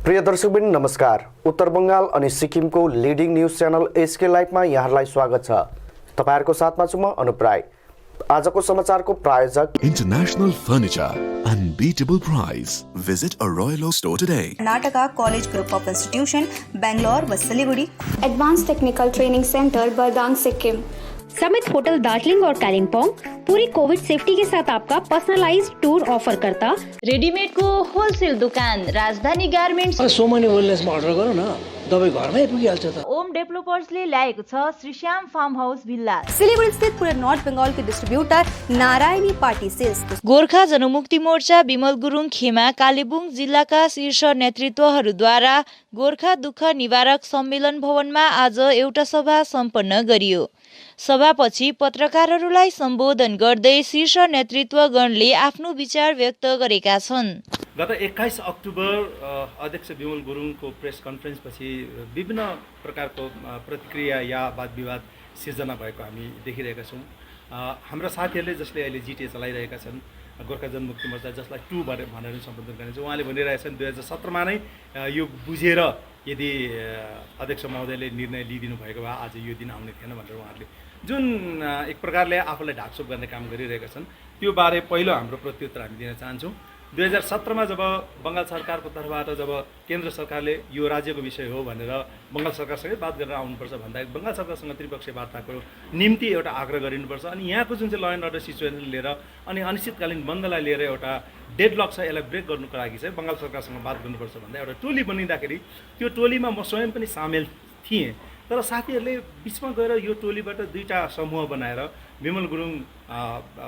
प्रिय दर्शकबिन नमस्कार। उत्तर बंगाल अनि सिक्किमको लिडिङ न्यूज च्यानल एसके लाइभमा यहाँलाई स्वागत छ। तपाईहरुको साथमा छु म अनुप राई। आजको समाचारको प्रायोजक International Furniture, unbeatable price. Visit a Royal Oak store today. Karnataka college group of institution Bangalore व Siliguri, advance technical training centre Bardang Sikkim, summit hotel Darjeeling और कालिम्पोंग पूरी कोविड सेफ्टी के साथ आपका पर्सनलाइज्ड टूर ऑफर करता। रेडीमेड को होलसेल दुकान राजधानी गार्मेन्ट्स। सोमनी वेलनेसमा अर्डर गरौँ न, दबाई घरमै पुगिहाल्छ त। ओम डेभलपर्सले ल्याएको छ Shrishyam farm house villa. Siliguri स्थित पूरे नॉर्थ बंगाल के distributor Narayani party sales. Gorkha Janmukti Morcha Bimal Gurung खेमा कालेबुङ जिल्लाका शीर्ष नेतृत्वहरूद्वारा गोर्खा दुःख निवारक सम्मेलन भवनमा आज एउटा सभा सम्पन्न गरियो। सभापछि पत्रकारहरूलाई सम्बोधन गर्दै शीर्ष नेतृत्वगणले आफ्नो विचार व्यक्त गरेका छन्। गत 21 अक्टोबर अध्यक्ष विमल गुरुङको प्रेस कन्फरेन्सपछि विभिन्न प्रकारको प्रतिक्रिया या वाद विवाद सिर्जना भएको हामी देखिरहेका छौँ। हाम्रा साथीहरूले जसले अहिले जिटिए चलाइरहेका छन्, गोर्खा जनमुक्ति मोर्चा जसलाई 2 भनेर सम्बोधन गरिन्छ, उहाँले भनिरहेछन् 2017मा नै यो बुझेर यदि अध्यक्ष महोदयले निर्णय लिइदिनु भएको भए आज यो दिन आउने थिएन भनेर उहाँहरूले जुन एक प्रकारले आफूलाई ढाकछोप गर्ने काम गरिरहेका छन्, त्यो बारे पहिलो हाम्रो प्रत्युत्तर हामी दिन चाहन्छौँ। 2017मा जब बङ्गाल सरकारको तर्फबाट जब केन्द्र सरकारले यो राज्यको विषय हो भनेर बङ्गाल सरकारसँगै बात गरेर आउनुपर्छ भन्दा बङ्गाल सरकारसँग त्रिपक्षीय वार्ताको निम्ति एउटा आग्रह गरिनुपर्छ अनि यहाँको जुन चाहिँ ल एन्ड अर्डर सिचुएसन लिएर अनि अनिश्चितकालीन बन्दलाई लिएर एउटा डेडलक छ, यसलाई ब्रेक गर्नुको लागि चाहिँ बङ्गाल सरकारसँग बात गर्नुपर्छ भन्दा एउटा टोली बनिँदाखेरि त्यो टोलीमा म स्वयं पनि सामेल थिएँ। तर साथीहरूले बिचमा गएर यो टोलीबाट 2टा समूह बनाएर विमल गुरुङ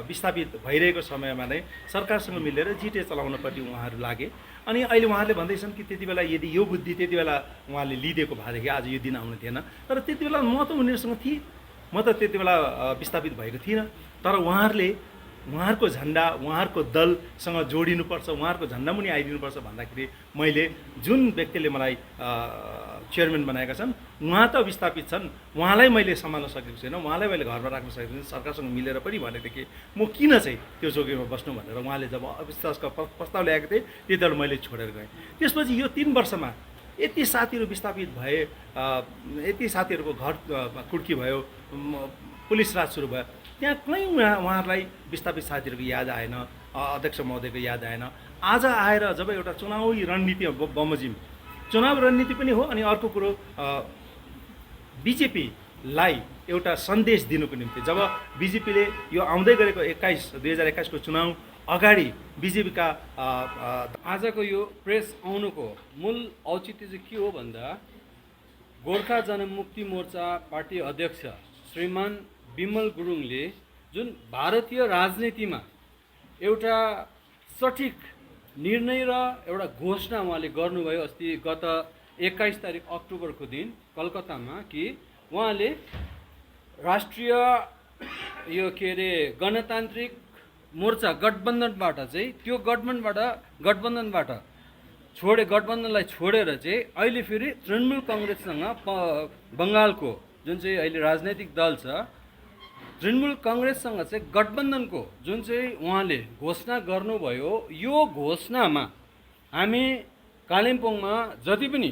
विस्थापित भइरहेको समयमा नै सरकारसँग मिलेर जिटिए चलाउनपट्टि उहाँहरू लागे। अनि अहिले उहाँहरूले भन्दैछन् कि त्यति बेला यदि यो बुद्धि त्यति बेला उहाँले लिइदिएको भएदेखि आज यो दिन आउनु थिएन। तर त्यति बेला म त उनीहरूसँग थिएँ, म त त्यति बेला विस्थापित भएको थिइनँ। तर उहाँहरूले उहाँहरूको झन्डा उहाँहरूको दलसँग जोडिनुपर्छ, उहाँहरूको झन्डा मुनि आइदिनुपर्छ भन्दाखेरि मैले जुन व्यक्तिले मलाई चेयरम्यान बनाएका छन् उहाँ त विस्थापित छन्, उहाँलाई मैले सम्हाल्न सकेको छैन, उहाँलाई मैले घरमा राख्न सकेको छैन। सरकारसँग मिलेर पनि भनेदेखि म किन चाहिँ त्यो चौकीमा बस्नु भनेर उहाँले जब अविश्वासको प्रस्ताव ल्याएको थिएँ त्यति बेला मैले छोडेर गएँ। त्यसपछि यो 3 वर्षमा यति साथीहरू विस्थापित भए, यति साथीहरूको घर कुड्की भयो, पुलिस राज सुरु भयो, त्यहाँ कहीँ उहाँहरूलाई विस्थापित साथीहरूको याद आएन, अध्यक्ष महोदयको याद आएन। आज आएर जब एउटा चुनावी रणनीति बमोजिम चुनाव रणनीति पनि हो अनि अर्को कुरो बिजेपीलाई एउटा सन्देश दिनुको निम्ति जब बिजेपीले यो आउँदै गरेको 2021को चुनाव अगाडि बिजेपीका आजको यो प्रेस आउनुको मूल औचित्य चाहिँ के हो भन्दा गोर्खा जनमुक्ति मोर्चा पार्टी अध्यक्ष श्रीमान विमल गुरुङले जुन भारतीय राजनीतिमा एउटा सठिक निर्णय र एउटा घोषणा उहाँले गर्नुभयो अस्ति गत 21 तारिक अक्टोबरको दिन कलकत्तामा कि उहाँले राष्ट्रिय यो के अरे गणतान्त्रिक मोर्चा गठबन्धनबाट चाहिँ त्यो गठबन्धनबाट गठबन्धनलाई छोडेर चाहिँ अहिले फेरि तृणमूल काङ्ग्रेससँग बङ्गालको जुन चाहिँ अहिले राजनैतिक दल छ तृणमूल काङ्ग्रेससँग चाहिँ गठबन्धनको जुन चाहिँ उहाँले घोषणा गर्नुभयो, यो घोषणामा हामी कालिम्पोङमा जति पनि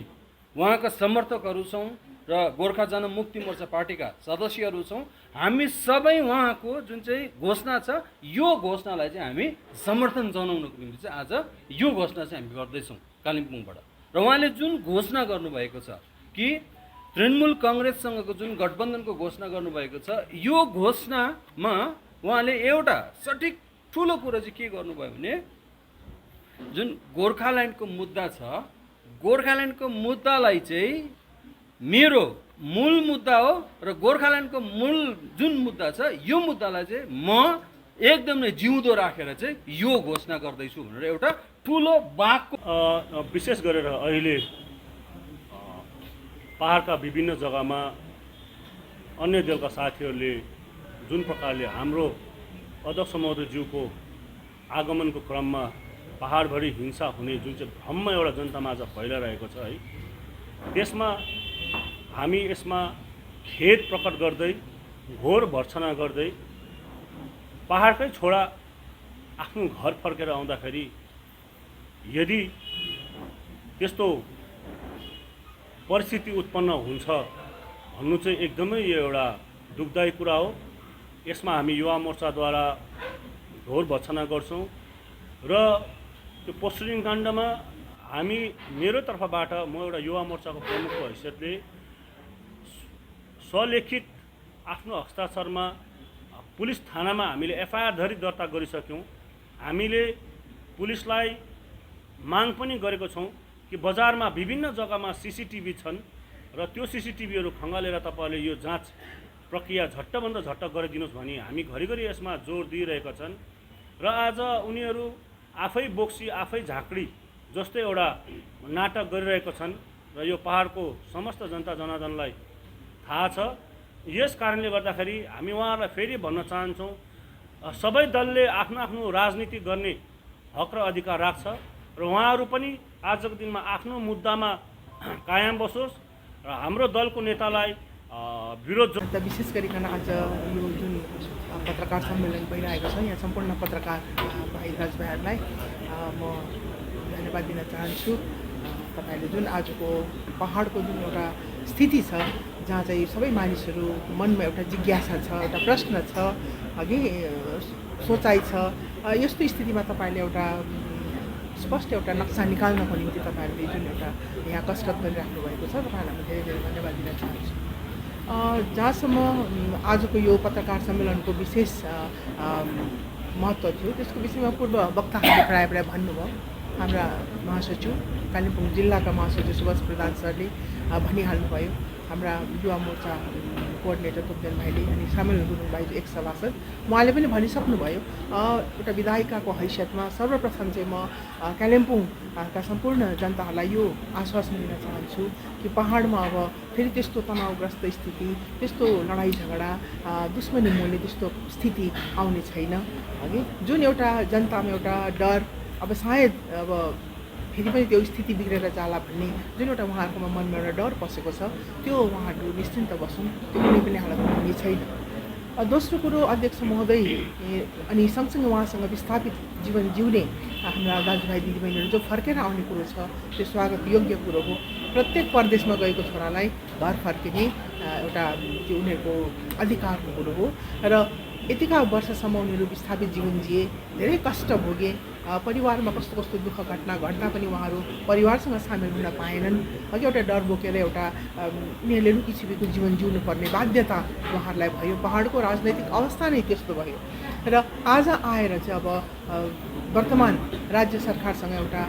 उहाँका समर्थकहरू छौँ र गोर्खा जनमुक्ति मोर्चा पार्टीका सदस्यहरू छौँ, हामी सबै उहाँको जुन चाहिँ घोषणा छ यो घोषणालाई चाहिँ हामी समर्थन जनाउनको निम्ति चाहिँ आज यो घोषणा चाहिँ हामी गर्दैछौँ कालिम्पोङबाट। र उहाँले जुन घोषणा गर्नुभएको छ कि तृणमूल काङ्ग्रेससँगको जुन गठबन्धनको घोषणा गर्नुभएको छ, यो घोषणामा उहाँले एउटा सठिक ठुलो कुरो चाहिँ के गर्नुभयो भने जुन गोर्खाल्यान्डको मुद्दा छ, गोर्खाल्यान्डको मुद्दालाई चाहिँ मेरो मूल मुद्दा हो र गोर्खाल्यान्डको मूल जुन मुद्दा छ यो मुद्दालाई चाहिँ म एकदम नै जिउँदो राखेर चाहिँ यो घोषणा गर्दैछु भनेर एउटा ठुलो वाक्को विशेष गरेर अहिले पहाडका विभिन्न जग्गामा अन्य दलका साथीहरूले जुन प्रकारले हाम्रो अध्यक्ष महोदयज्यूको आगमनको क्रममा पहाडभरि हिंसा हुने जुन चाहिँ भ्रम एउटा जनतामा आज फैलाइरहेको छ है, त्यसमा हामी यसमा खेद प्रकट गर्दै घोर भर्त्सना गर्दै पहाडकै छोरा आफ्नो घर फर्केर आउँदाखेरि यदि त्यस्तो परिस्थिति उत्पन्न हुन्छ भन्नु चाहिँ एकदमै यो एउटा दुःखदायी कुरा हो। यसमा हामी युवा मोर्चाद्वारा घोर भर्त्सना गर्छौँ र त्यो पोस्टरिङ काण्डमा हामी मेरो तर्फबाट म एउटा युवा मोर्चाको प्रमुखको हैसियतले स्वलिखित आफ्नो हस्ताक्षरमा पुलिस थानामा हामीले एफआइआर धरि दर्ता गरिसक्यौँ। हामीले पुलिसलाई माग पनि गरेको छौँ कि बजारमा विभिन्न जग्गामा सीसीटीभी छन् र त्यो सीसीटीभीहरू खङ्गालेर तपाईँहरूले यो जाँच प्रक्रिया झट्टभन्दा झट्ट गरिदिनुहोस् भनी हामी घरिघरि यसमा जोड दिइरहेका छन्। र आज उनीहरू आफै बोक्सी आफै झाँक्री जस्तै एउटा नाटक गरिरहेका छन् र यो पहाडको समस्त जनता जनार्दनलाई थाहा छ। यस कारणले गर्दाखेरि हामी उहाँहरूलाई फेरि भन्न चाहन्छौँ, सबै दलले आफ्नो आफ्नो राजनीति गर्ने हक र अधिकार राख्छ र उहाँहरू पनि आजको दिनमा आफ्नो मुद्दामा कायम बसोस् र हाम्रो दलको नेतालाई विरोध विशेष गरिकन आज यो जुन पत्रकार सम्मेलन भइरहेको छ यहाँ सम्पूर्ण पत्रकार भाइ दाजुभाइहरूलाई म धन्यवाद दिन चाहन्छु। तपाईँले जुन आजको पहाडको जुन एउटा स्थिति छ जहाँ चाहिँ सबै मानिसहरू मनमा एउटा जिज्ञासा छ, एउटा प्रश्न छ, अघि सोचाइ छ, यस्तो स्थितिमा तपाईँले एउटा स्पष्ट एउटा नक्सा निकाल्नको निम्ति तपाईँहरूले जुन एउटा यहाँ कसरत गरिराख्नु भएको छ तपाईँहरूलाई म धेरै धेरै धन्यवाद दिन चाहन्छु। जहाँसम्म आजको यो पत्रकार सम्मेलनको विशेष महत्त्व थियो त्यसको विषयमा पूर्व वक्ताहरूले प्रायः भन्नुभयो। हाम्रा महासचिव कालिम्पोङ जिल्लाका महासचिव सुभाष प्रधान सरले भनिहाल्नुभयो, हाम्रा युवा मोर्चा कोअर्डिनेटर तोपदेन भाइले अनि सामेल गुरुङ भाइ एक सभासद उहाँले पनि भनिसक्नुभयो। एउटा विधायिकाको हैसियतमा सर्वप्रथम चाहिँ म कालिम्पोङका सम्पूर्ण जनताहरूलाई यो आश्वासन दिन चाहन्छु कि पहाडमा अब फेरि त्यस्तो तनावग्रस्त स्थिति, त्यस्तो लडाइँ झगडा, दुश्मनी मोल्ने त्यस्तो स्थिति आउने छैन। हगि जुन एउटा जनतामा एउटा डर, अब सायद अब फेरि पनि त्यो स्थिति बिग्रेर जाला भन्ने जुन एउटा उहाँहरूकोमा मनमा एउटा डर पसेको छ त्यो उहाँहरू निश्चिन्त बसुन्, त्यो कुनै पनि हालतमा हुने छैन। दोस्रो कुरो अध्यक्ष महोदय अनि सँगसँगै उहाँसँग विस्थापित जीवन जिउने हाम्रा दाजुभाइ दिदीबहिनीहरू जो फर्केर आउने कुरो छ त्यो स्वागत योग्य कुरो हो। प्रत्येक परदेशमा गएको छोरालाई घर फर्किने एउटा त्यो उनीहरूको अधिकारको कुरो हो र यतिका वर्षसम्म उनीहरू विस्थापित जीवन जिए, धेरै कष्ट भोगे, परिवारमा कस्तो कस्तो दुःख घटना घट्दा पनि उहाँहरू परिवारसँग सामेल हुन पाएनन्। अघि एउटा डर बोकेर एउटा उनीहरूले लुकीछिपीको जीवन जिउनु पर्ने बाध्यता उहाँहरूलाई भयो। पहाडको राजनैतिक अवस्था नै त्यस्तो भयो र आज आएर चाहिँ अब वर्तमान राज्य सरकारसँग एउटा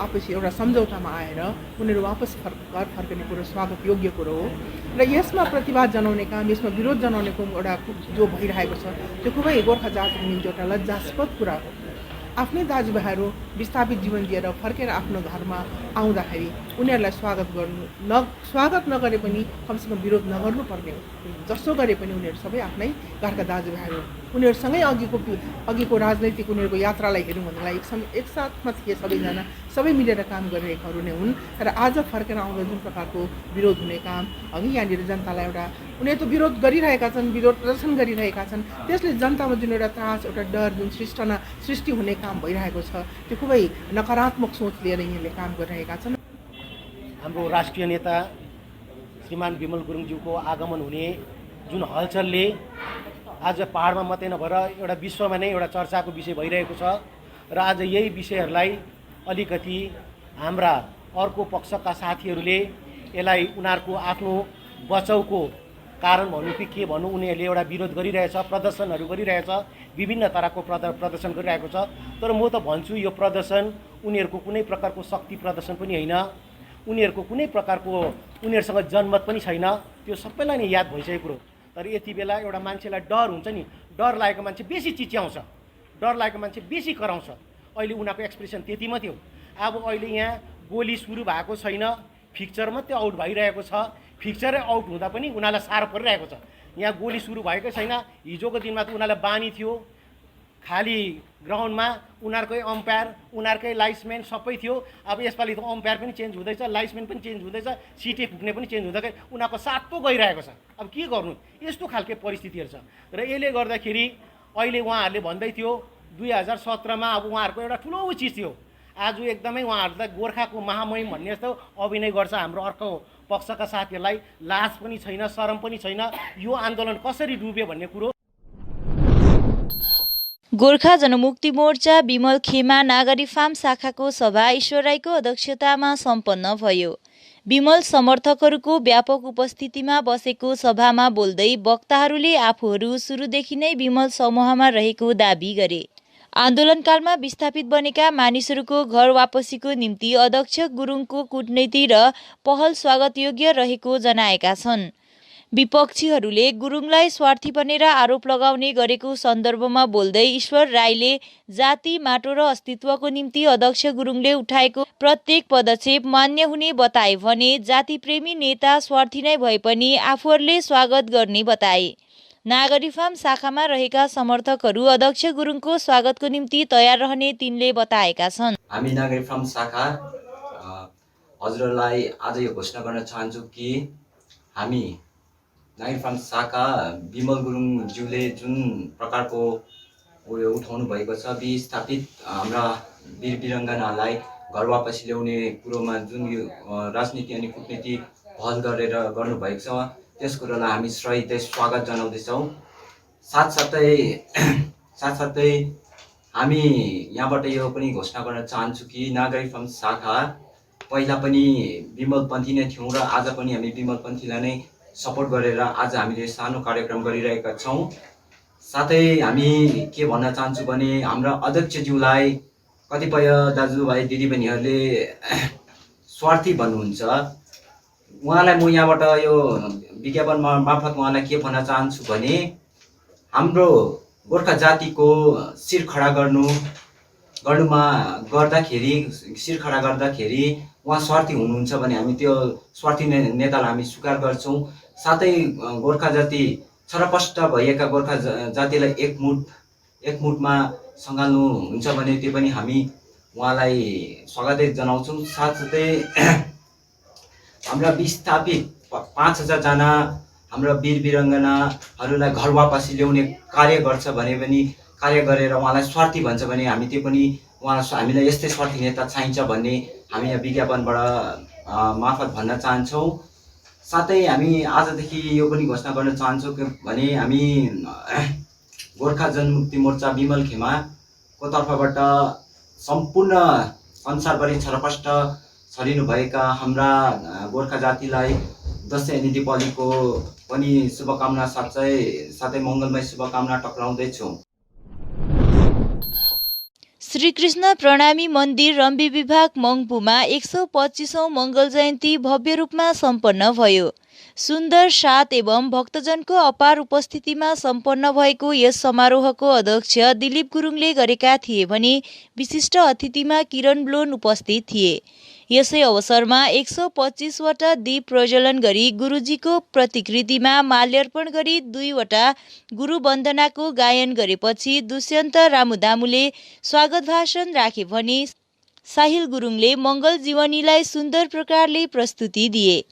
आपसी एउटा सम्झौतामा आएर उनीहरू वापस घर फर्कने कुरो स्वागत योग्य कुरो हो र यसमा प्रतिवाद जनाउने काम, यसमा विरोध जनाउने काम एउटा जो भइरहेको छ त्यो खुबै गोर्खा जातिको निम्ति एउटा लज्जास्पद कुरा हो। आफ्नै दाजुभाइहरू विस्थापित जीवन दिएर फर्केर आफ्नो घरमा आउँदाखेरि उनीहरूलाई स्वागत नगरे पनि कमसेकम विरोध नगर्नुपर्ने हो। जसो गरे पनि उनीहरू सबै आफ्नै घरका दाजुभाइहरू, उनीहरूसँगै अघिको राजनैतिक उनीहरूको यात्रालाई हेरौँ भन्नलाई एकसाथमा थिए सबैजना, सबै मिलेर काम गरिरहेकाहरू नै हुन् र आज फर्केर आउँदा जुन प्रकारको विरोध हुने काम, अघि यहाँनिर जनतालाई एउटा उनीहरू त विरोध गरिरहेका छन्, विरोध प्रदर्शन गरिरहेका छन्, त्यसले जनतामा जुन एउटा त्रास, एउटा डर, जुन सृष्टि हुने काम भइरहेको छ त्यो खुबै नकारात्मक सोच लिएर यिनीहरूले काम गरिरहेका छन्। हाम्रो राष्ट्रिय नेता श्रीमान बिमल गुरुङज्यूको आगमन हुने जुन हलचलले आज पहाडमा मात्रै नभएर एउटा विश्वमा नै एउटा चर्चाको विषय भइरहेको छ र आज यही विषयहरूलाई अलिकति हाम्रा अर्को पक्षका साथीहरूले यसलाई उनीहरूको आफ्नो बचाउको कारण भन्नु कि के भन्नु, उनीहरूले एउटा विरोध गरिरहेछ, प्रदर्शनहरू गरिरहेछ, विभिन्न तरहको प्रदर्शन गरिरहेको छ। तर म त भन्छु यो प्रदर्शन उनीहरूको कुनै प्रकारको शक्ति प्रदर्शन पनि होइन, उनीहरूको कुनै प्रकारको उनीहरूसँग जनमत पनि छैन, त्यो सबैलाई नै याद भइसकेको कुरो। तर यति बेला एउटा मान्छेलाई डर हुन्छ नि, डर लागेको मान्छे बेसी चिच्याउँछ, डर लागेको मान्छे बेसी कराउँछ। अहिले उनीहरूको एक्सप्रेसन त्यति मात्रै हो। अब अहिले यहाँ गोली सुरु भएको छैन, फिक्चर मात्रै आउट भइरहेको छ, फिक्चरै आउट हुँदा पनि उनीहरूलाई साह्रो परिरहेको छ। यहाँ गोली सुरु भएकै छैन। हिजोको दिनमा त उनीहरूलाई बानी थियो, खाली ग्राउन्डमा उनीहरूकै अम्पायर, उनीहरूकै लाइन्सम्यान सबै थियो। अब यसपालि त अम्पायर पनि चेन्ज हुँदैछ, लाइन्सम्यान पनि चेन्ज हुँदैछ, सिटी पुग्ने पनि चेन्ज हुँदै उनीहरूको साथ पो गइरहेको छ। अब के गर्नु, यस्तो खालके परिस्थितिहरू छ र यसले गर्दाखेरि अहिले उहाँहरूले भन्दै थियो 2017मा अब उहाँहरूको एउटा ठुलो चिज थियो। आज एकदमै उहाँहरू त गोर्खाको महामहिम भन्ने जस्तो अभिनय गर्छ हाम्रो अर्को पक्षका साथीहरूलाई लाज पनि छैन, शरम पनि छैन। यो आन्दोलन कसरी डुब्यो भन्ने कुरो गोर्खा जनमुक्ति मोर्चा विमल खेमा नागरी फार्म शाखाको सभा ईश्वर राईको अध्यक्षतामा सम्पन्न भयो। विमल समर्थकहरूको व्यापक उपस्थितिमा बसेको सभामा बोल्दै वक्ताहरूले आफूहरू सुरुदेखि नै विमल समूहमा रहेको दाबी गरे। आन्दोलनकालमा विस्थापित बनेका मानिसहरूको घर वापसीको निम्ति अध्यक्ष गुरुङको कूटनीति र पहल स्वागतयोग्य रहेको जनाएका छन्। विपक्षीहरूले गुरुङलाई स्वार्थी बनेर आरोप लगाउने गरेको सन्दर्भमा बोल्दै ईश्वर राईले जाति, माटो र अस्तित्वको निम्ति अध्यक्ष गुरुङले उठाएको प्रत्येक पदक्षेप मान्य हुने बताए भने जातिप्रेमी नेता स्वार्थी नै भए पनि आफूहरूले स्वागत गर्ने बताए। नागरी फार्म शाखामा रहेका समर्थकहरू अध्यक्ष गुरुङको स्वागतको निम्ति तयार रहने तिनले बताएका छन्। हामी नागरी फार्म शाखा हजुरहरूलाई आज यो घोषणा गर्न चाहन्छु कि हामी नागरी फार्म शाखा विमल गुरुङज्यूले जुन प्रकारको उयो उठाउनु भएको छ, विस्थापित हाम्रा वीर वीरङ्गनालाई घर वापसी ल्याउने कुरोमा जुन यो राजनीति अनि कूटनीति पहल गरेर गर्नुभएको छ, त्यस कुरोलाई हामी सहितै स्वागत जनाउँदैछौँ। साथसाथै हामी यहाँबाट यो पनि घोषणा गर्न चाहन्छु कि नागरी फार्म शाखा पहिला पनि विमलपन्थी नै थियौँ र आज पनि हामी विमलपन्थीलाई नै सपोर्ट गरेर आज हामीले सानो कार्यक्रम गरिरहेका छौँ। साथै हामी के भन्न चाहन्छु भने हाम्रा अध्यक्षज्यूलाई कतिपय दाजुभाइ दिदीबहिनीहरूले स्वार्थी भन्नुहुन्छ। उहाँलाई म यहाँबाट यो विज्ञापन मार्फत उहाँलाई के भन्न चाहन्छु भने हाम्रो गोर्खा जातिको शिर खडा गर्दाखेरि उहाँ स्वार्थी हुनुहुन्छ भने हामी त्यो स्वार्थी नेतालाई हामी स्वीकार गर्छौँ। साथै गोर्खा जाति छरपष्ट भएका गोर्खा जातिलाई एकमुठमा सँगाल्नु हुन्छ भने त्यो पनि हामी उहाँलाई स्वागतै जनाउँछौँ। साथसाथै हाम्रा विस्थापित 5000 जना हाम्रा वीर वीरङ्गनाहरूलाई घर वापसी ल्याउने कार्य गर्छ भने पनि कार्य गरेर उहाँलाई स्वार्थी भन्छ भने हामी त्यो पनि हामीलाई यस्तै स्वार्थी नेता चाहिन्छ भन्ने हामी यहाँ विज्ञापनबाट मार्फत भन्न चाहन्छौँ। साथै हामी आजदेखि यो पनि घोषणा गर्न चाहन्छौँ भने हामी गोर्खा जनमुक्ति मोर्चा विमल खेमाको तर्फबाट सम्पूर्ण संसारभरि छरपष्ट छरिनुभएका हाम्रा गोर्खा जातिलाई दसैँ अनि दीपावलीको पनि शुभकामना साथै मङ्गलमय शुभकामना टक्राउँदैछौँ। श्रीकृष्ण प्रणामी मन्दिर रम्बी विभाग मङ्पुमा 125औं मङ्गल जयन्ती भव्य रूपमा सम्पन्न भयो। सुन्दर साथ एवं भक्तजनको अपार उपस्थितिमा सम्पन्न भएको यस समारोहको अध्यक्ष दिलीप गुरुङले गरेका थिए भने विशिष्ट अतिथिमा किरण ब्लोन उपस्थित थिए। यसै अवसरमा 125 वटा दीप प्रज्वलन गरी गुरुजीको प्रतिकृतिमा माल्यार्पण गरी 2 वटा गुरु वन्दनाको गायन गरेपछि दुष्यन्त रामुदामुले स्वागत भाषण राखे भने साहिल गुरुङले मङ्गल जीवनीलाई सुन्दर प्रकारले प्रस्तुति दिए।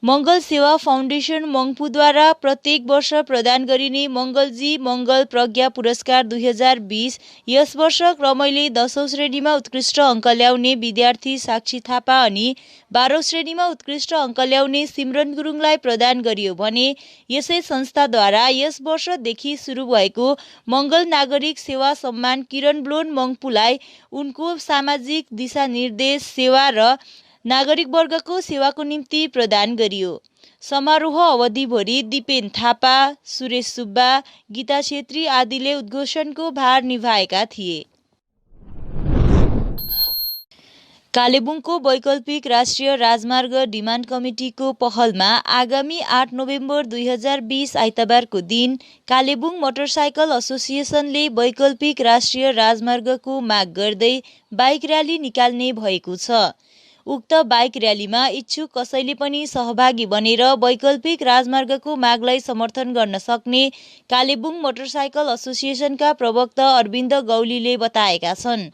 मङ्गल सेवा फाउन्डेसन मङ्पुद्वारा प्रत्येक वर्ष प्रदान गरिने मङ्गलजी मङ्गल प्रज्ञा पुरस्कार 2020 यस वर्ष क्रमैले 10औं श्रेणीमा उत्कृष्ट अङ्क ल्याउने विद्यार्थी साक्षी थापा अनि 12औं श्रेणीमा उत्कृष्ट अङ्क ल्याउने सिमरन गुरुङलाई प्रदान गरियो भने यसै संस्थाद्वारा यस वर्षदेखि सुरु भएको मङ्गल नागरिक सेवा सम्मान किरण ब्लोन मङ्पुलाई उनको सामाजिक दिशानिर्देश सेवा र नागरिक वर्गको सेवाको निम्ति प्रदान गरियो। समारोह अवधिभरि दिपेन थापा, सुरेश सुब्बा, गीता छेत्री आदिले उद्घोषणको भार निभाएका थिए। कालेबुङको वैकल्पिक राष्ट्रिय राजमार्ग डिमान्ड कमिटीको पहलमा आगामी 8 नोभेम्बर 2020 आइतबारको दिन कालेबुङ मोटरसाइकल एसोसिएसनले वैकल्पिक राष्ट्रिय राजमार्गको माग गर्दै बाइक र्याली निकाल्ने भएको छ। उक्त बाइक र्यालीमा इच्छुक कसैले पनि सहभागी बनेर वैकल्पिक राजमार्गको मागलाई समर्थन गर्न सक्ने कालेबुङ मोटरसाइकल एसोसिएसनका प्रवक्ता अरविन्द गौलीले बताएका छन्।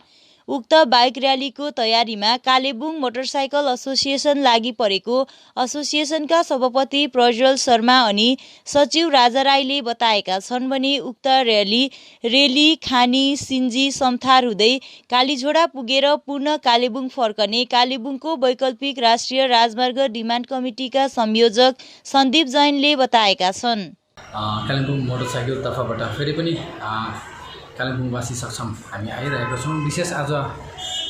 उक्त बाइक र्यालीको तयारीमा कालेबुङ मोटरसाइकल एसोसिएसन लागि परेको एसोसिएसनका सभापति प्रज्वल शर्मा अनि सचिव राजा राईले बताएका छन् भने उक्त रेली खानी सिन्जी समथार हुँदै कालीझोडा पुगेर पुनः कालेबुङ फर्कने कालेबुङको वैकल्पिक राष्ट्रिय राजमार्ग डिमान्ड कमिटीका संयोजक सन्दीप जैनले बताएका छन्। कालिम्पोङ मोटरसाइकल तर्फबाट फेरि पनि कालिम्पोङवासी सक्षम हामी आइरहेका छौँ। विशेष आज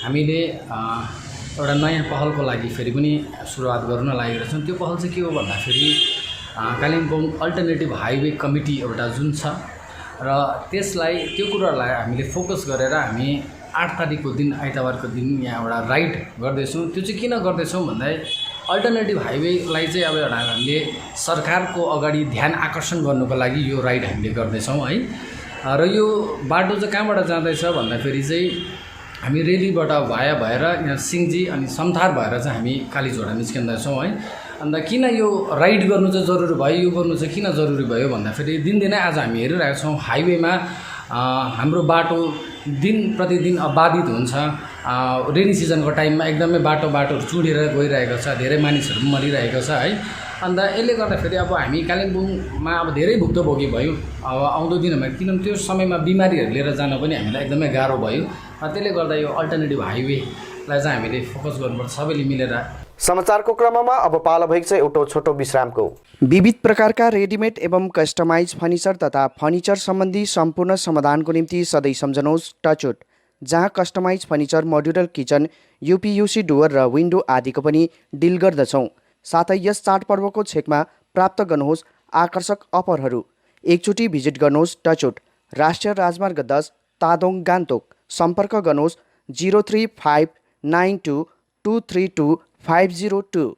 हामीले एउटा नयाँ पहलको लागि फेरि पनि सुरुवात गर्न लागेका छौँ। त्यो पहल चाहिँ के हो भन्दाखेरि कालिम्पोङ अल्टरनेटिभ हाइवे कमिटी एउटा जुन छ र त्यसलाई त्यो कुरालाई हामीले फोकस गरेर हामी 8 तारिकको दिन आइतबारको दिन यहाँ एउटा राइड गर्दैछौँ। त्यो चाहिँ किन गर्दैछौँ भन्दा अल्टरनेटिभ हाइवेलाई चाहिँ अब एउटा हामीले सरकारको अगाडि ध्यान आकर्षण गर्नुको लागि यो राइड हामीले गर्दैछौँ है। र यो बाटो चाहिँ कहाँबाट जाँदैछ भन्दाखेरि चाहिँ हामी रेलीबाट भएर यहाँ सिङ्जी अनि समथार भएर चाहिँ हामी कालीझोडा निस्किँदैछौँ है। अन्त किन यो राइड गर्नु चाहिँ जरुरी भयो, यो गर्नु चाहिँ किन जरुरी भयो भन्दाखेरि दिनदिनै आज हामी हेरिरहेका छौँ हाइवेमा हाम्रो बाटो दिन प्रतिदिन बाधित हुन्छ। रेनी सिजनको टाइममा एकदमै बाटोहरू चुडेर गइरहेको छ, धेरै मानिसहरू मरिरहेको छ है। अन्त यसले गर्दाखेरि अब हामी कालिम्पोङमा अब धेरै भुक्तभोगी भयौँ अब आउँदो दिनमा, किनभने त्यो समयमा बिमारीहरू लिएर जान पनि हामीलाई एकदमै गाह्रो भयो। त्यसले गर्दा यो अल्टरनेटिभ हाइवेलाई चाहिँ हामीले फोकस गर्नुपर्छ सबैले मिलेर। समाचारको क्रममा अब पालो भएको छ एउटा छोटो विश्रामको। विविध प्रकारका रेडिमेड एवं कस्टमाइज फर्निचर तथा फर्निचर सम्बन्धी सम्पूर्ण समाधानको निम्ति सधैँ सम्झनुहोस् टचवुड, जहाँ customise furniture, modular kitchen, UPVC door र विन्डो आदिको पनि डिल गर्दछौँ। साथै यस चाडपर्वको छेकमा प्राप्त गर्नुहोस् आकर्षक अफरहरू। एकचोटि भिजिट गर्नुहोस् टचवुड, राष्ट्रिय राजमार्ग 10 तादोङ गान्तोक। सम्पर्क गर्नुहोस् 035922322502।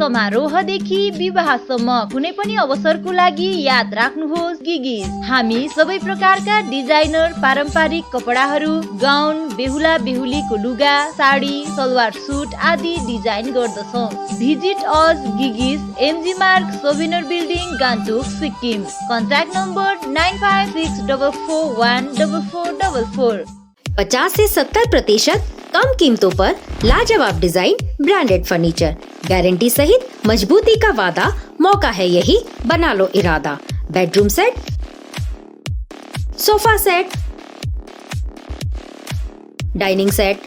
समारोहदेखि विवाहसम्म कुनै पनि अवसरको लागि याद राख्नुहोस् गिगिज। हामी सबै प्रकारका डिजाइनर पारम्परिक कपडाहरू, गाउन, बेहुला बेहुलीको लुगा, साडी, सलवार सुट आदि डिजाइन गर्दछौँ। भिजिट अस गिगिज, MG Marg, souvenir building, Gangtok, Sikkim. Contact number 9564414444। 50 से 70% कम कीमतों पर लाजवाब डिजाइन, ब्रांडेड फर्नीचर, गारंटी सहित मजबूती का वादा। मौका है यही, बना लो इरादा। Bedroom set, sofa set, dining set,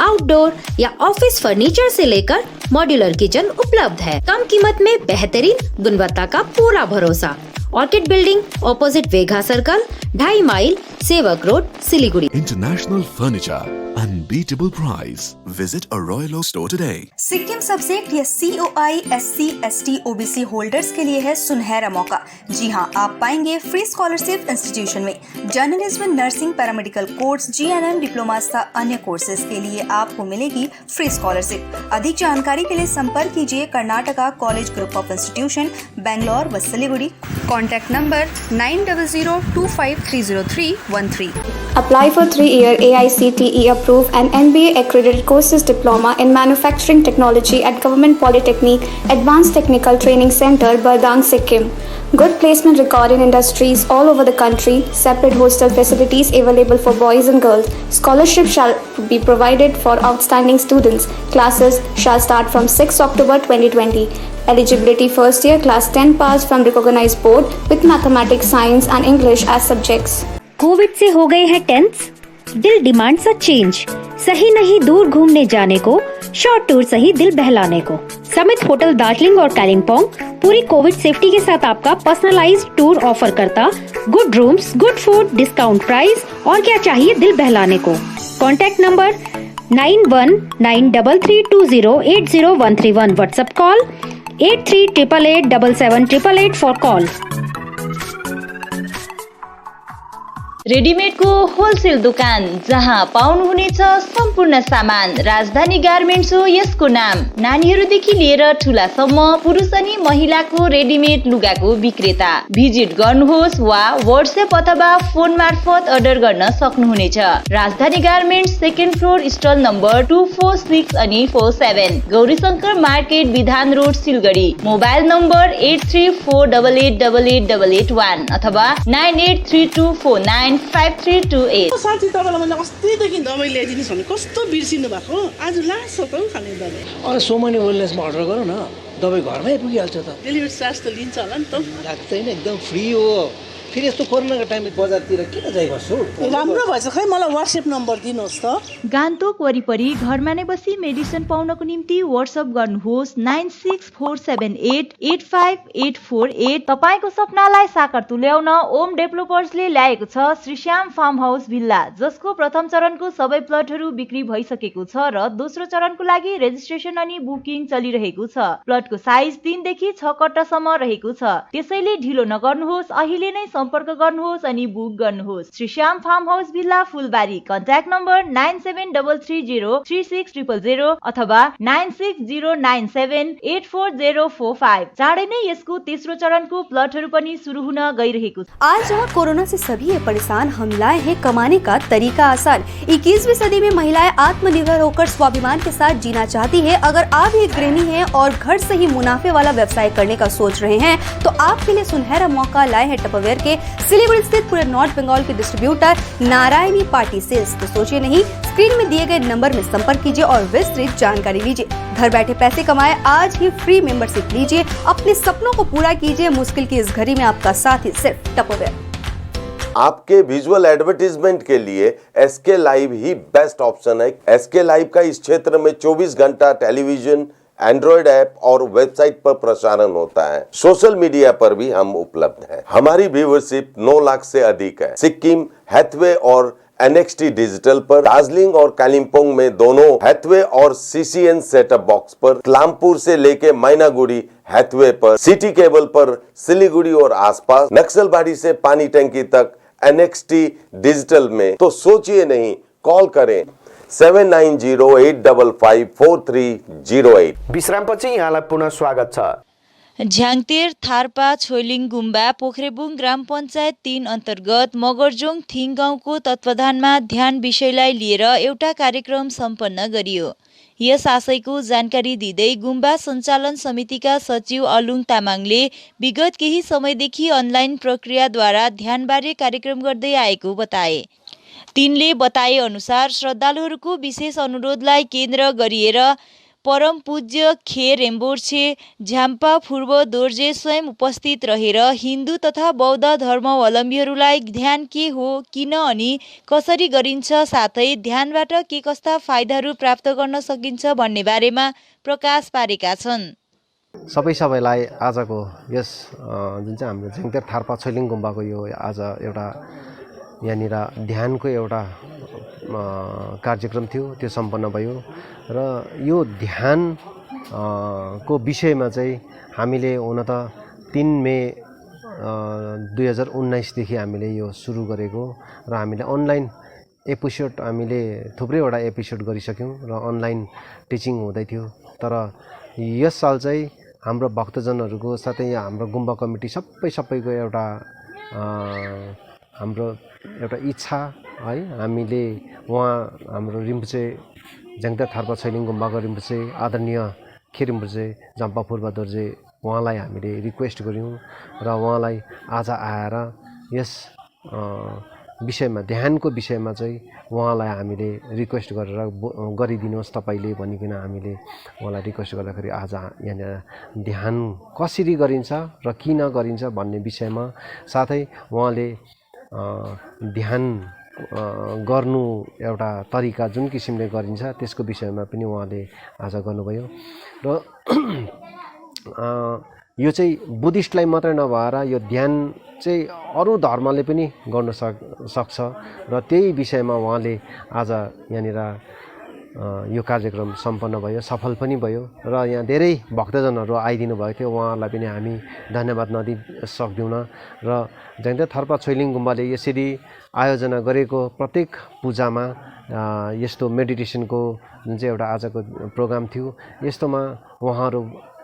outdoor या ऑफिस फर्नीचर से लेकर मॉड्यूलर किचन उपलब्ध है। कम कीमत में बेहतरीन गुणवत्ता का पूरा भरोसा। Orchid building, opposite Vegha circle, 2.5 mile, Sevoke road, Siliguri. International Furniture, unbeatable price. Visit a Royal Oak store today. Sikkim subject या COI SC ST OBC holders के लिए है सुनहरा मौका। जी हाँ, आप पाएंगे फ्री स्कॉलरशिप इंस्टीट्यूशन में journalism, nursing, paramedical course, GNM diploma तथा अन्य कोर्सेज के लिए आपको मिलेगी फ्री स्कॉलरशिप। अधिक जानकारी के लिए संपर्क कीजिए Karnataka college group of institution, Bangalore व Siliguri. Contact number 9002530313। Apply for 3-year AICTE approved and NBA accredited courses diploma in manufacturing technology at Government Polytechnic Advanced Technical Training Center, Bardang, Sikkim. Good placement record in industries all over the country. Separate hostel facilities available for boys and girls. Scholarship shall be provided for outstanding students. Classes shall start from 6 October 2020. Eligibility first year class 10 pass from recognized board with mathematics, science and English as subjects. Covid से हो गए हैं tense, दिल demands a change. सही नहीं दूर घूमने जाने को, शॉर्ट टूर सही दिल बहलाने को। समित होटल दार्जिलिंग और कालिम्पोंग पूरी कोविड सेफ्टी के साथ आपका पर्सनलाइज्ड टूर ऑफर करता। Good rooms, good food, discount price और क्या चाहिए दिल बहलाने को। Contact number 919332080131। WhatsApp call 8388877888 for call. रेडिमेडको होलसेल दोकान जहाँ पाउनुहुनेछ सम्पूर्ण सामान। राजधानी गार्मेन्ट्स हो यसको नाम। नानीहरूदेखि लिएर ठुलासम्म पुरुष अनि महिलाको रेडिमेड लुगाको विक्रेता। भिजिट गर्नुहोस् वा व्हाट्सएप अथवा फोन मार्फत अर्डर गर्न सक्नुहुनेछ। राजधानी garments second floor stall number 246 अनि 47, गौरीशंकर मार्केट विधान रोड सिलगढी। मोबाइल नम्बर 8348888881 अथवा 9832495328। साथी तपाईँलाई मैले अस्तिदेखि दबाई ल्याइदिनुहोस् भने कस्तो बिर्सिनु भएको, आज लास्ट छ त हौ खाने दबाई। अरे सोमनी वेलनेसमा अर्डर गरौँ न, दबाई घरमै आइपुगिहाल्छ त। डेलिभरी चार्ज त लिन्छ होला नि त? लाग्दैन, एकदम फ्री हो। फेरि यस्तो कोरोनाको टाइममा बजारतिर किन जाइ बस्छु? राम्रो भएछ, खै मलाई व्हाट्सएप नम्बर दिनुहोस् त। गान्तोक वरिपरि घरमा नै बसी मेडिसिन पाउनको निम्ति व्हाट्सएप गर्नुहोस् 9647885848। तपाईको सपनालाई साकार तुल्याउन ओम डेभलपर्सले ल्याएको छ श्रीश्याम फार्म हाउस भिल्ला, जसको प्रथम चरणको सबै प्लटहरू बिक्री भइसकेको छ र दोस्रो चरणको लागि रेजिस्ट्रेसन अनि बुकिङ चलिरहेको छ। प्लटको साइज 3 देखि 6 कट्टासम्म रहेको छ, त्यसैले ढिलो नगर्नुहोस्, अहिले नै सम्पर्क गर्नुहोस् अनि बुक गर्नुहोस्। श्रीश्याम फार्म हाउस भिल्ला, फुलबारी। कन्ट्याक्ट नम्बर 9733036000 अथवा 9609784045। चाँडै नै यसको तेस्रो चरणको प्लटहरू पनि सुरु हुन गइरहेको छ। आज जहाँ कोरोना से सभी है परेशान, हम लाए हैं कमाने का तरीका आसान। 21वीं सदी में महिलाएं आत्मनिर्भर होकर स्वाभिमान के साथ जीना चाहती है। अगर आप एक गृहिणी हैं और घर से ही मुनाफे वाला व्यवसाय करने का सोच रहे हैं तो आपके लिए सुनहरा मौका लाए हैं टपरवेयर के सिलीगुड़ी स्थित पूरे नॉर्थ बंगाल के डिस्ट्रीब्यूटर नारायणी पार्टी सेल्स। तो सोचिए नहीं, स्क्रीन में दिए गए नंबर में संपर्क कीजिए और विस्तृत जानकारी लीजिए। घर बैठे पैसे कमाए, आज ही फ्री मेंबरशिप लीजिए, अपने सपनों को पूरा कीजिए। मुश्किल की इस घड़ी में आपका साथ ही सिर्फ टपरवेयर। आपके विजुअल एडवर्टीजमेंट के लिए एसके लाइव ही बेस्ट ऑप्शन है। एसके लाइव का इस क्षेत्र में 24 घंटा टेलीविजन, एंड्रॉइड ऐप और वेबसाइट पर प्रसारण होता है। सोशल मीडिया पर भी हम उपलब्ध हैं। हमारी व्यूवरशिप 9 लाख से अधिक है। सिक्किम, हैथवे और NXT डिजिटल पर, दार्जिलिंग और कालिम्पोंग में दोनों हैथवे और CCN सेटअप बॉक्स पर, तलामपुर से लेके मैनागुड़ी हैथवे पर, सिटी केबल पर सिलीगुड़ी और आसपास, नक्सलबाड़ी से पानी टंकी तक NXT डिजिटल में। तो सोचिए नहीं, कॉल करें 7908554308। विश्रामपछि यहाँलाई पुनः स्वागत छ। झ्याङतेर, थार्पा, छोइलिङ गुम्बा, पोखरेबुङ ग्राम पञ्चायत 3 अन्तर्गत मगरजोङ थिङ गाउँको तत्वाधानमा ध्यान विषयलाई लिएर एउटा कार्यक्रम सम्पन्न गरियो। यस आशयको जानकारी दिँदै गुम्बा सञ्चालन समितिका सचिव अलुङ तामाङले विगत केही समयदेखि अनलाइन प्रक्रियाद्वारा ध्यानबारे कार्यक्रम गर्दै आएको बताए। तिनले बताए अनुसार श्रद्धालुहरूको विशेष अनुरोधलाई केन्द्र गरिएर परम पूज्य खे रेम्बोर्छे झ्याम्पा फुर्ब दोर्जे स्वयं उपस्थित रहेर हिन्दू तथा बौद्ध धर्मावलम्बीहरूलाई ध्यान के हो, किन अनि कसरी गरिन्छ, साथै ध्यानबाट के कस्ता फाइदाहरू प्राप्त गर्न सकिन्छ भन्ने बारेमा प्रकाश पारेका छन्। सबैलाई आजको यस जुन चाहिँ हाम्रो झ्याङतेर थार्पा छोइलिङ गुम्बाको यो आज एउटा यहाँनिर ध्यानको एउटा कार्यक्रम थियो, त्यो सम्पन्न भयो र यो ध्यान को विषयमा चाहिँ हामीले हुन त 3 मे 2019 देखि हामीले यो सुरु गरेको र हामीले अनलाइन एपिसोड हामीले थुप्रैवटा एपिसोड गरिसक्यौँ र अनलाइन टिचिङ हुँदै थियो। तर यस साल चाहिँ हाम्रो भक्तजनहरूको साथै हाम्रो गुम्बा कमिटी सबैको एउटा हाम्रो एउटा इच्छा है, हामीले उहाँ हाम्रो रिम्पुचे झ्याङतेर थार्पा छोइलिङ गुम्बाको रिम्पुचे आदरणीय खे रिम्पुचे झम्पा फुर्बा दोर्जे उहाँलाई हामीले रिक्वेस्ट गऱ्यौँ र उहाँलाई आज आएर यस विषयमा ध्यानको विषयमा चाहिँ उहाँलाई हामीले रिक्वेस्ट गरेर गरिदिनुहोस् तपाईँले भनिकन हामीले उहाँलाई रिक्वेस्ट गर्दाखेरि आज यहाँनिर ध्यान कसरी गरिन्छ र किन गरिन्छ भन्ने विषयमा, साथै उहाँले ध्यान गर्नु एउटा तरिका जुन किसिमले गरिन्छ त्यसको विषयमा पनि उहाँले आज गर्नुभयो। र यो चाहिँ बुद्धिस्टलाई मात्रै नभएर यो ध्यान चाहिँ अरू धर्मले पनि गर्न सक्छ र त्यही विषयमा उहाँले आज यहाँनिर यो कार्यक्रम सम्पन्न भयो, सफल पनि भयो र यहाँ धेरै भक्तजनहरू आइदिनु भएको थियो। उहाँहरूलाई पनि हामी धन्यवाद नदिई सक्दैनौँ र जयन्त थार्पा छोइलिङ गुम्बाले यसरी आयोजना गरेको प्रत्येक पूजामा यस्तो मेडिटेसनको जुन चाहिँ एउटा आजको प्रोग्राम थियो, यस्तोमा उहाँहरू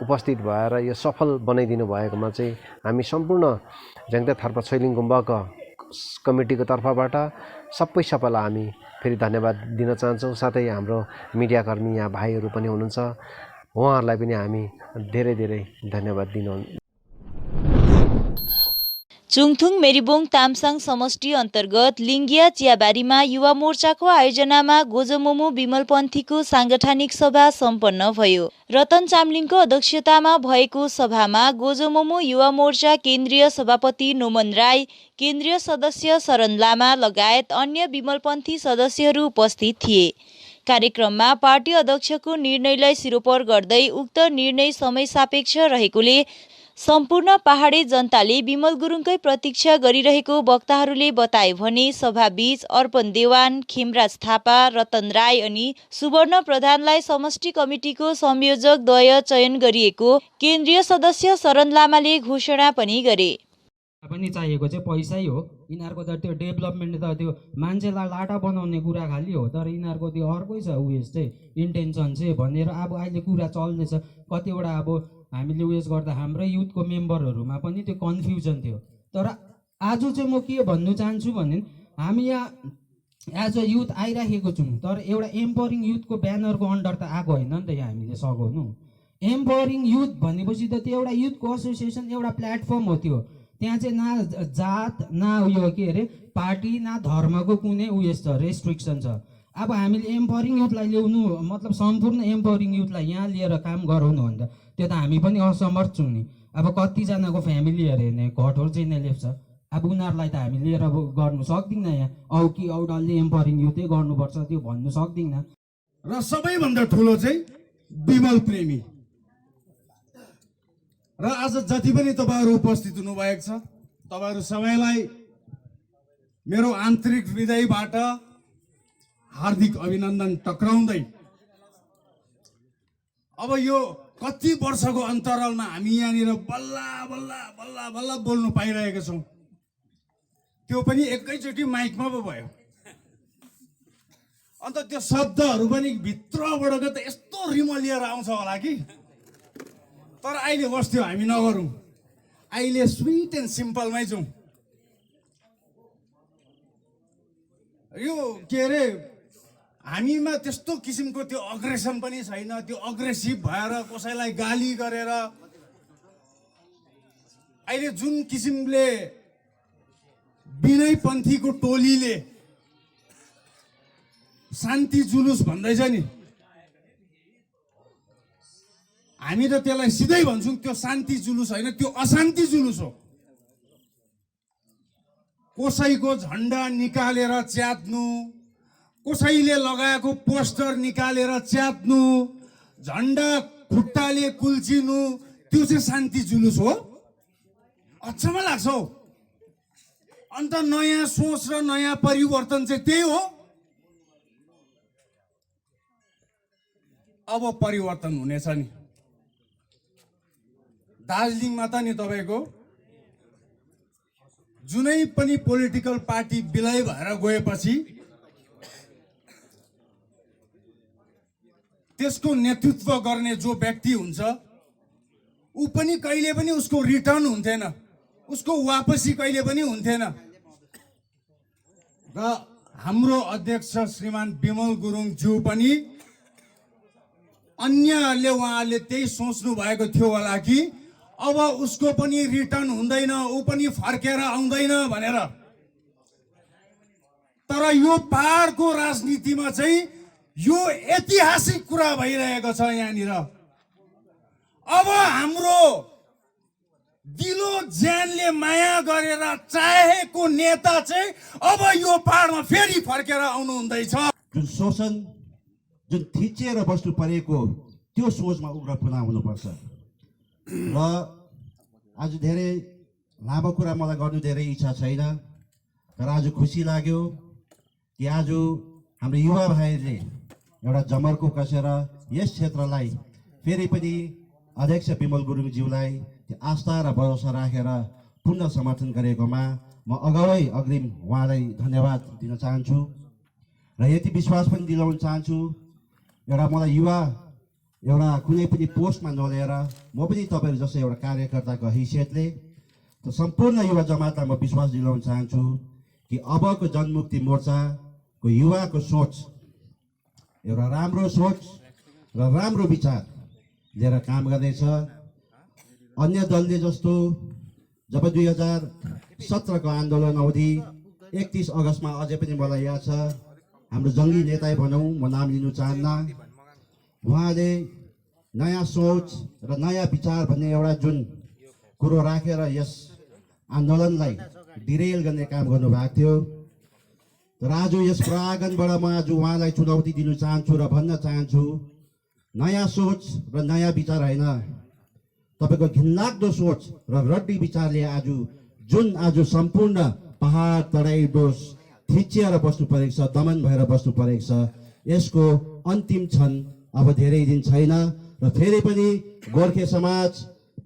उपस्थित भएर यो सफल बनाइदिनु भएकोमा चाहिँ हामी सम्पूर्ण जयन्त थार्पा छोइलिङ गुम्बाको कमिटीको तर्फबाट सबैलाई हामी फेरि धन्यवाद दिन चाहन्छौँ। साथै हाम्रो मिडियाकर्मी यहाँ भाइहरू पनि हुनुहुन्छ, उहाँहरूलाई पनि हामी धेरै धेरै धन्यवाद दिनु। चुङथुङ मेरीबोङ तामसाङ समष्टि अन्तर्गत लिङ्गिया चियाबारीमा युवा मोर्चाको आयोजनामा गोजोमोमो विमलपन्थीको साङ्गठनिक सभा सम्पन्न भयो। रतन चामलिङको अध्यक्षतामा भएको सभामा गोजोमोमो युवा मोर्चा केन्द्रीय सभापति नोमन राई, केन्द्रीय सदस्य शरण लामा लगायत अन्य विमलपन्थी सदस्यहरू उपस्थित थिए। कार्यक्रममा पार्टी अध्यक्षको निर्णयलाई सिरोपर गर्दै उक्त निर्णय समय सापेक्ष रहेकोले सम्पूर्ण पहाडी जनताले विमल गुरुङकै प्रतीक्षा गरिरहेको वक्ताहरूले बताए भने सभाबीच अर्पण देवान, खेमराज थापा, रतन राई अनि सुवर्ण प्रधानलाई समष्टि कमिटीको संयोजक द्वय चयन गरिएको केन्द्रीय सदस्य शरण लामाले घोषणा पनि गरे। पनि चाहिएको चाहिँ पैसै हो। यिनीहरूको त त्यो डेभलपमेन्ट त त्यो मान्छेलाई लाटा बनाउने कुरा खालि हो, तर यिनीहरूको त्यो अर्कै छ उयस चाहिँ इन्टेन्सन चाहिँ भनेर अब अहिले कुरा चल्दैछ। कतिवटा अब हामीले उयस गर्दा हाम्रै युथको मेम्बरहरूमा पनि त्यो कन्फ्युजन थियो। तर आज चाहिँ म के भन्नु चाहन्छु भने हामी यहाँ एज अ युथ आइराखेको छौँ, तर एउटा एम्पावरिङ युथको ब्यानरको अन्डर त आएको होइन नि त यहाँ हामीले सघाउनु। एम्पावरिङ युथ भनेपछि त त्यो एउटा युथको एसोसिएसन, एउटा प्लेटफर्म हो। त्यो त्यहाँ चाहिँ न जात न उयो के अरे पार्टी न धर्मको कुनै उयस छ, रेस्ट्रिक्सन छ। अब हामीले एम्पावरिङ युथलाई ल्याउनु मतलब सम्पूर्ण एम्पावरिङ युथलाई यहाँ लिएर काम गराउनु भन्दा त्यो त हामी पनि असमर्थ छौँ नि। अब कतिजनाको फ्यामिलीहरू हेर्ने घटोर चाहिँ नै छ, अब उनीहरूलाई त हामी लिएर अब गर्नु सक्दैनौँ। यहाँ औ कि औ डल्लै एम्पावरिङ युथै गर्नुपर्छ त्यो भन्नु सक्दैनौँ। र सबैभन्दा ठुलो चाहिँ विमल प्रेमी र आज जति पनि तपाईँहरू उपस्थित हुनुभएको छ, तपाईँहरू सबैलाई मेरो आन्तरिक हृदयबाट हार्दिक अभिनन्दन टक्राउँदै अब यो कति वर्षको अन्तरालमा हामी यहाँनिर बल्ल बल्ल बल्ल बल्ल बोल्नु पाइरहेका छौँ, त्यो पनि एकैचोटि माइकमा पो भयो। अन्त त्यो शब्दहरू पनि भित्रबाट त यस्तो रिमलिएर आउँछ होला कि, तर अहिले बस्थ्यो हामी नगरौँ, अहिले स्विट एन्ड सिम्पलमै जाउँ। यो के अरे हामीमा त्यस्तो किसिमको त्यो अग्रेसन पनि छैन, त्यो अग्रेसिभ भएर कसैलाई गाली गरेर अहिले जुन किसिमले विनयपन्थीको टोलीले शान्ति जुलुस भन्दैछ नि, हामी त त्यसलाई सिधै भन्छौँ त्यो शान्ति जुलुस होइन, त्यो अशान्ति जुलुस हो। कसैको झन्डा निकालेर च्यात्नु, कसैले लगाएको पोस्टर निकालेर च्यात्नु, झन्डा खुट्टाले कुल्चिनु, त्यो चाहिँ शान्ति जुलुस हो। अचम्म लाग्छ हौ। अन्त नयाँ सोच र नयाँ परिवर्तन चाहिँ त्यही हो। अब परिवर्तन हुनेछ नि। दार्जिलिङमा त नि तपाईँको जुनै पनि पोलिटिकल पार्टी विलय भएर गएपछि त्यसको नेतृत्व गर्ने जो व्यक्ति हुन्छ ऊ पनि कहिले पनि उसको रिटर्न हुन्थेन, उसको वापसी कहिले पनि हुन्थेन। र हाम्रो अध्यक्ष श्रीमान विमल गुरुङज्यू पनि अन्यहरूले उहाँले त्यही सोच्नु भएको थियो होला कि अब उसको पनि रिटर्न हुँदैन, ऊ पनि फर्केर आउँदैन भनेर। तर यो पहाडको राजनीतिमा चाहिँ यो ऐतिहासिक कुरा भइरहेको छ यहाँनिर। अब हाम्रो दिलो ज्यानले माया गरेर चाहेको नेता चाहिँ अब यो पहाडमा फेरि फर्केर आउनु हुँदैछ। जुन शोषण, जुन थिचेर बस्नु परेको त्यो सोचमा उग्रपना हुनुपर्छ। र आज धेरै लामो कुरा मलाई गर्नु धेरै इच्छा छैन, तर आज खुसी लाग्यो कि आज हाम्रो युवा भाइहरूले एउटा जमर्को कसेर यस क्षेत्रलाई फेरि पनि अध्यक्ष विमल गुरुङज्यूलाई आस्था र भरोसा राखेर पूर्ण समर्थन गरेकोमा म अग्रिम उहाँलाई धन्यवाद दिन चाहन्छु र यति विश्वास पनि दिलाउन चाहन्छु एउटा मलाई युवा एउटा कुनै पनि पोस्टमा नलिएर म पनि तपाईँहरू जस्तो एउटा कार्यकर्ताको हैसियतले सम्पूर्ण युवा जमातलाई म विश्वास दिलाउन चाहन्छु कि अबको जनमुक्ति मोर्चाको युवाको सोच एउटा राम्रो सोच र राम्रो विचार लिएर काम गर्दैछ। अन्य दलले जस्तो जब 2017को आन्दोलन अवधि 31 अगस्तमा अझै पनि मलाई याद छ, हाम्रो जङ्गी नेता भनौँ, म नाम लिनु चाहन्न, उहाँले नयाँ सोच र नयाँ विचार भन्ने एउटा जुन कुरो राखेर यस आन्दोलनलाई डिरेल गर्ने काम गर्नुभएको थियो। तर आज यस प्राङ्गणबाट म आज उहाँलाई चुनौती दिन चाहन्छु र भन्न चाहन्छु, नयाँ सोच र नयाँ विचार होइन, तपाईँको घिनलाग्दो सोच र रड्डी विचारले आज सम्पूर्ण पहाड तराई डोस थिचिएर बस्नु परेको छ, दमन भएर बस्नु परेको छ। यसको अन्तिम क्षण अब धेरै दिन छैन र फेरि पनि गोर्खे समाज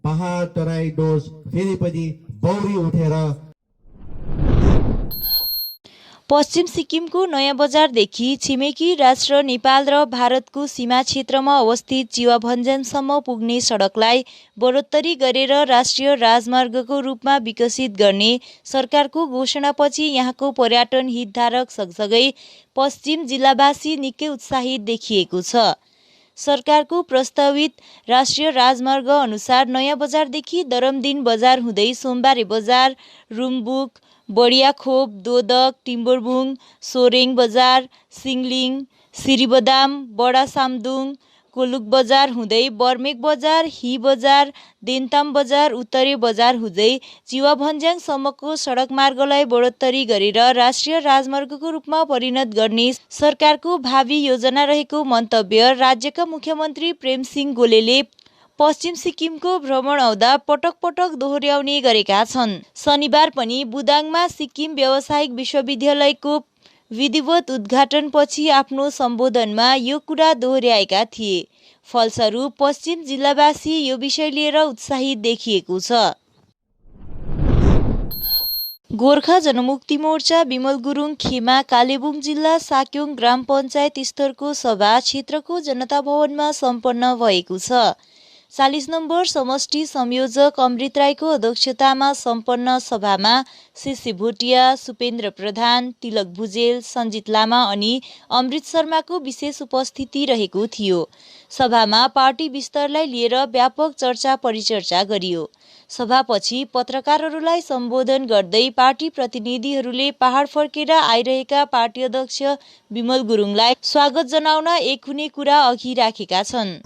पहाड तराई डोस फेरि पनि बौरी उठेर पश्चिम सिक्किमको नयाँ बजारदेखि छिमेकी राष्ट्र नेपाल र भारतको सीमा क्षेत्रमा अवस्थित चिवाभन्ज्याङसम्म पुग्ने सडकलाई बढोत्तरी गरेर राष्ट्रिय राजमार्गको रूपमा विकसित गर्ने सरकारको घोषणापछि यहाँको पर्यटन हितधारक सँगसँगै पश्चिम जिल्लावासी निकै उत्साहित देखिएको छ। सरकारको प्रस्तावित राष्ट्रिय राजमार्ग अनुसार नयाँ बजारदेखि दरमदिन बजार हुँदै सोमबारे बजार, रुम्बुक, बडियाखोप, दोदक, टिम्बरबुङ, सोरेङ बजार, सिङलिङ, सिरिबदाम, बडा सामदुङ, कोलुक बजार हुँदै बर्मेक बजार, हि बजार, देन्ताम बजार, उत्तरे बजार हुँदै चिवाभन्ज्याङसम्मको सडक मार्गलाई बढोत्तरी गरेर राष्ट्रिय राजमार्गको रूपमा परिणत गर्ने सरकारको भावी योजना रहेको मन्तव्य राज्यका मुख्यमन्त्री प्रेमसिंह गोलेले पश्चिम सिक्किमको भ्रमण आउँदा पटक पटक दोहोर्याउने गरेका छन्। शनिबार पनि बुदाङमा सिक्किम व्यावसायिक विश्वविद्यालयको विधिवत उद्घाटनपछि आफ्नो सम्बोधनमा यो कुरा दोहोर्याएका थिए। फलस्वरूप पश्चिम जिल्लावासी यो विषय लिएर उत्साहित देखिएको छ। गोर्खा जनमुक्ति मोर्चा विमल गुरुङ खेमा कालेबुङ जिल्ला साक्योङ ग्राम पञ्चायत स्तरको सभा क्षेत्रको जनता भवनमा सम्पन्न भएको छ। 40 नम्बर समष्टि संयोजक अमृत राईको अध्यक्षतामा सम्पन्न सभामा शिशि भोटिया, सुपेन्द्र प्रधान, तिलक भुजेल, सञ्जित लामा अनि अमृत शर्माको विशेष उपस्थिति रहेको थियो। सभामा पार्टी विस्तारलाई लिएर व्यापक चर्चा परिचर्चा गरियो। सभापछि पत्रकारहरूलाई सम्बोधन गर्दै पार्टी प्रतिनिधिहरूले पहाड फर्केर आइरहेका पार्टी अध्यक्ष विमल गुरुङलाई स्वागत जनाउन एक हुने कुरा अघि राखेका छन्।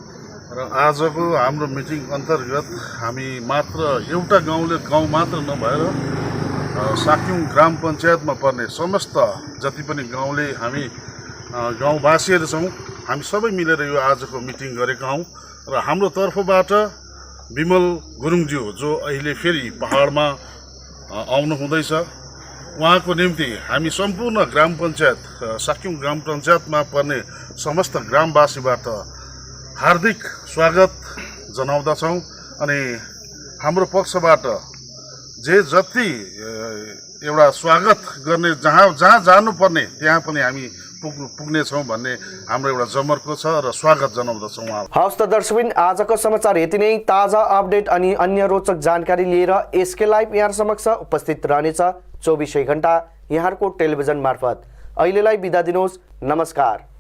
र आजको हाम्रो मिटिङ अन्तर्गत हामी मात्र एउटा गाउँ मात्र नभएर साक्योङ ग्राम पञ्चायतमा पर्ने समस्त जति पनि गाउँले हामी गाउँवासीहरू छौँ, हामी सबै मिलेर यो आजको मिटिङ गरेका हौँ। र हाम्रो तर्फबाट विमल गुरुङज्यू जो अहिले फेरि पहाडमा आउनु हुँदैछ, उहाँको निम्ति हामी सम्पूर्ण ग्राम पञ्चायत साक्योङ ग्राम पञ्चायतमा पर्ने समस्त ग्रामवासीबाट हार्दिक स्वागत जनाउँदछौँ। अनि हाम्रो पक्षबाट जति एउटा स्वागत गर्ने जहाँ जानुपर्ने त्यहाँ पनि हामी पुग्नेछौँ भन्ने हाम्रो एउटा जमर्को छ र स्वागत जनाउँदछौँ। हवस् त दर्शकबिन, आजको समाचार यति नै। ताजा अपडेट अनि अन्य रोचक जानकारी लिएर एसके लाइभ यहाँ समक्ष उपस्थित रहनेछ 24 घण्टा यहाँको टेलिभिजन मार्फत। अहिलेलाई बिदा दिनुहोस्, नमस्कार।